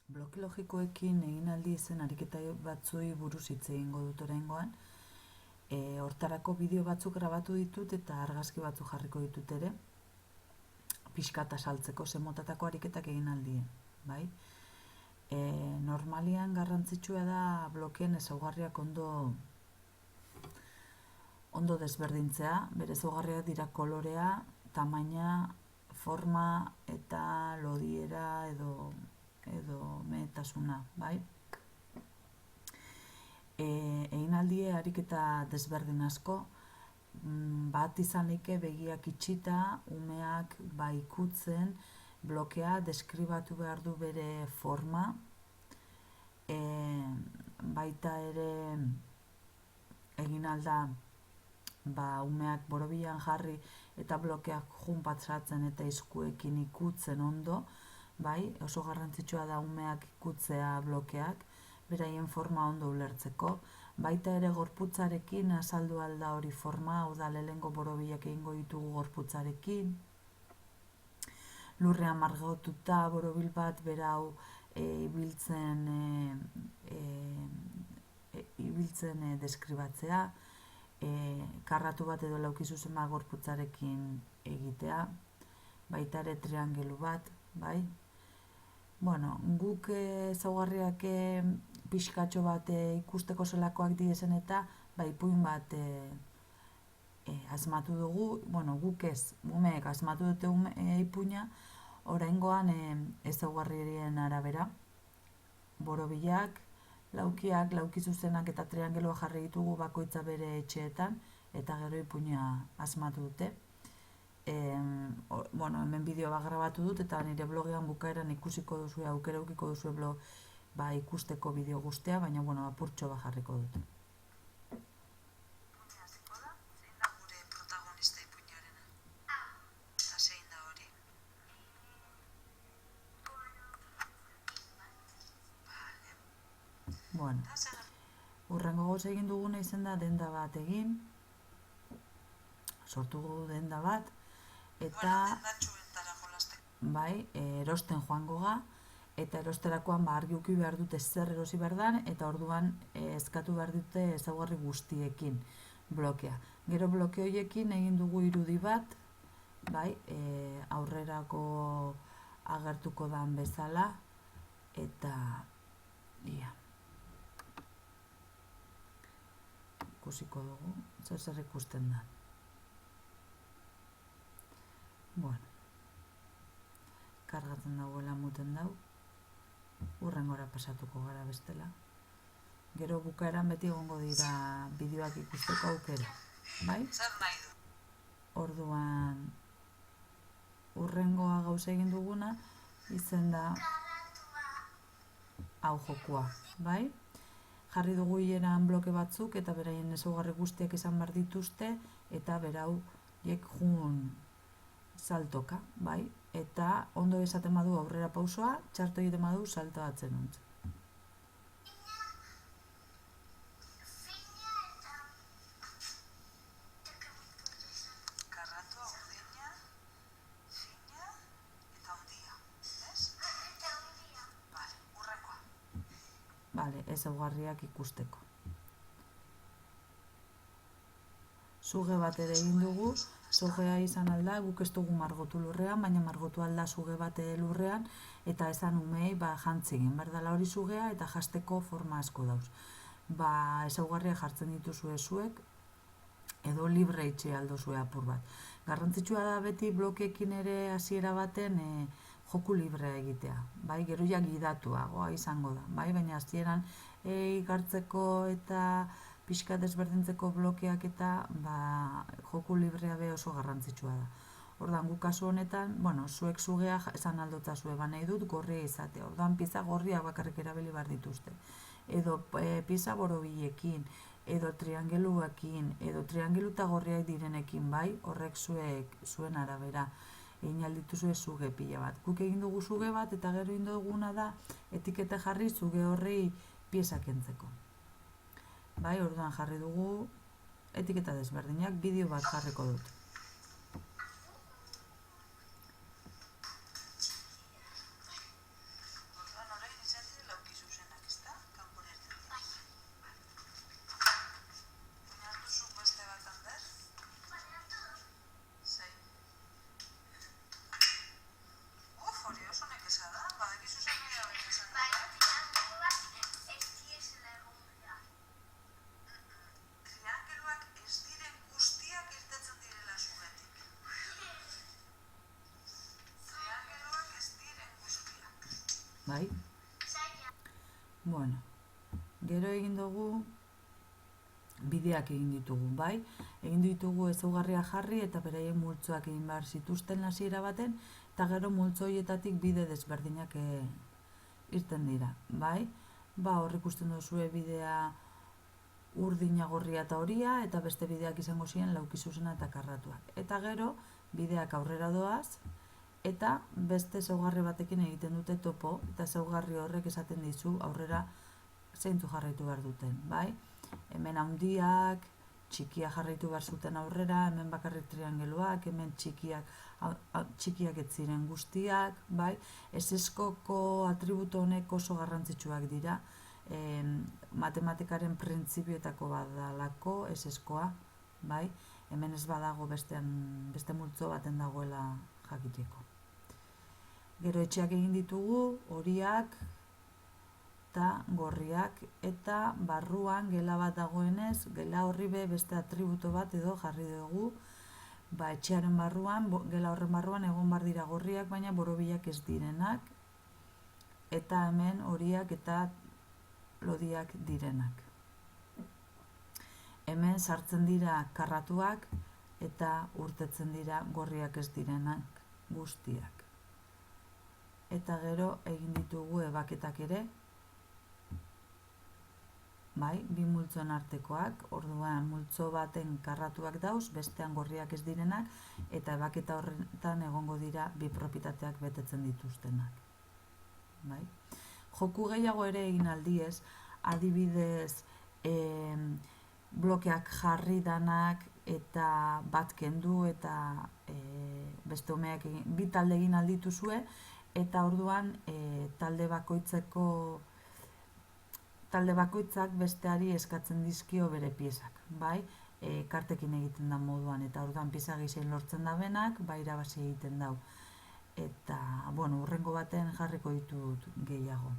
bloke logikoekin egin aldi zen ariketa batzui buruz hitz egingo dut oraingoan. Hortarako bideo batzuk grabatu ditut eta argazki batzuk jarriko ditut ere, pixkata saltzeko zemotatako ariketak egin aldien, bai? Normalian garrantzitsua da blokeen ezaugarriak ondo desberdintzea, bere ezaugarriak dira kolorea, tamaina, forma eta lodiera edo mehetasuna, bai? Egin aldie ariketa desberdin asko, bat izan leike begiak itxita, umeak ikutzen, blokea deskribatu behar du bere forma, baita ere egin alda umeak borobilan jarri eta blokeak junpatzatzen eta eskuekin ikutzen ondo, bai, oso garrantzitsua da umeak ikutzea blokeak, beraien forma ondo ulertzeko, baita ere gorputzarekin azaldu alda hori forma, hau da lehengo borobilak egingo ditugu gorputzarekin, lurrean margotuta borobil bat berau ibiltzen deskribatzea, karratu bat edo laukizuzema gorputzarekin egitea, baita ere triangelu bat, bai? Bueno, guk ezaugarriak pixkatxo bat ikusteko zelakoak diezen eta ipuin bat asmatu dugu, bueno, guk ez, umeek asmatu dute ipuina, oraingoan ezaugarrien arabera, borobilak, laukiak, laukizuzenak eta triangelua jarri ditugu bakoitza bere etxeetan, eta gero ipuina asmatu dute. Bueno, hemen bideo bat grabatu dut eta nire blogean bukaeran ikusiko duzu, aukera ukiko duzu ikusteko bideo guztia, baina bueno, apurtxo bat jarriko dut. Zein da gure protagonista ipuinarena? Eta zein da hori? Bueno, hurrengo gauz egin duguna izan da denda bat egin, sortu denda bat, eta bai, erosten joango ga, eta erosterakoan argi uki behar dute zer erosi behar dan, eta orduan eskatu behar dute ezaugarri guztiekin blokea. Gero bloke horiekin egin dugu irudi bat, bai, aurrerako agertuko dan bezala, eta ia. Ikusiko dugu, zer ikusten da. Bueno, kargatzen dagoela muten dau, hurrengora pasatuko gara bestela. Gero bukaeran beti egongo dira bideoak ikusteko aukera, bai? Zer nahi du? Orduan, hurrengoa gauza egin duguna, izen da hau jokua, bai? Jarri dugu hieran bloke batzuk eta beraien ezaugarri guztiak izan behar dituzte eta berau jun saltoka, bai? Eta ondo esaten badu aurrera pausoa, txarto egiten badu salto atzenuntz. Karratua, urdina, fina eta handia, ez? Bale, hurrengoa. Bale, ezaugarriak ikusteko. Suge bat ere egin dugu, sugea izan alda, guk ez dugu margotu lurrean, baina margotu alda suge bat lurrean, eta esan umei jantzigin, berdala hori sugea eta jasteko forma asko dauz. Ezaugarriak jartzen dituzue zuek, edo libre itxe aldozue apur bat. Garrantzitsua da beti blokeekin ere hasiera baten joku librea egitea, bai, gero ja gidatuagoa izango da, bai, baina hasieran igartzeko eta pixka desberdintzeko blokeak eta joku librea be oso garrantzitsua da. Ordan guk kasu honetan, bueno, zuek sugea esan aldotza zue, nahi dut gorria izatea. Ordan pieza gorriak bakarrik erabili behar dituzte. Edo pieza borobilekin, edo triangeluekin, edo triangeluta gorriak direnekin, bai, horrek zuen arabera. Egin aldituzue suge pila bat. Guk egin dugu suge bat eta gero egin duguna da etiketa jarri suge horri pieza kentzeko. Bai, orduan jarri dugu etiketa desberdinak, bideo bat jarriko dut. Orduan, orain izan bai? Bueno, gero egin dugu bideak egin ditugu, bai? Egin ditugu ezaugarria jarri eta beraien multzoak egin behar zituzten hasiera baten, eta gero multzo horietatik bide desberdinak irten dira, bai? Hor ikusten duzue bidea urdina, gorria eta horia, eta beste bideak izango ziren lauki zuzena eta karratuak. Eta gero bideak aurrera doaz, eta beste ezaugarri batekin egiten dute topo, eta ezaugarri horrek esaten dizu aurrera zeintzu jarraitu behar duten, bai? Hemen handiak, txikiak jarraitu behar zuten aurrera, hemen bakarrik triangeluak, hemen txikiak ez ziren guztiak, bai? Ezezkoko atributo honek oso garrantzitsuak dira, matematikaren printzipioetako badalako ezezkoa, bai? Hemen ez badago beste multzo baten dagoela jakiteko. Gero etxeak egin ditugu, horiak eta gorriak, eta barruan gela bat dagoenez, gela horri beste atributo bat edo jarri dugu, etxearen barruan, gela horren barruan egon bar dira gorriak, baina borobilak ez direnak, eta hemen horiak eta lodiak direnak. Hemen sartzen dira karratuak eta urtetzen dira gorriak ez direnak guztiak. Eta gero egin ditugu ebaketak ere, bai, bi multzoen artekoak, orduan multzo baten karratuak dauz, bestean gorriak ez direnak, eta ebaketa horretan egongo dira bi propietateak betetzen dituztenak. Bai? Joku gehiago ere egin aldiez, adibidez blokeak jarri danak eta bat kendu eta beste umeak bi talde egin aldituzue, eta orduan talde bakoitzak besteari eskatzen dizkio bere piezak, bai? Kartekin egiten da moduan, eta orduan pieza gehien lortzen da benak, bai irabazi egiten dau. Eta, hurrengo baten jarriko ditut gehiago.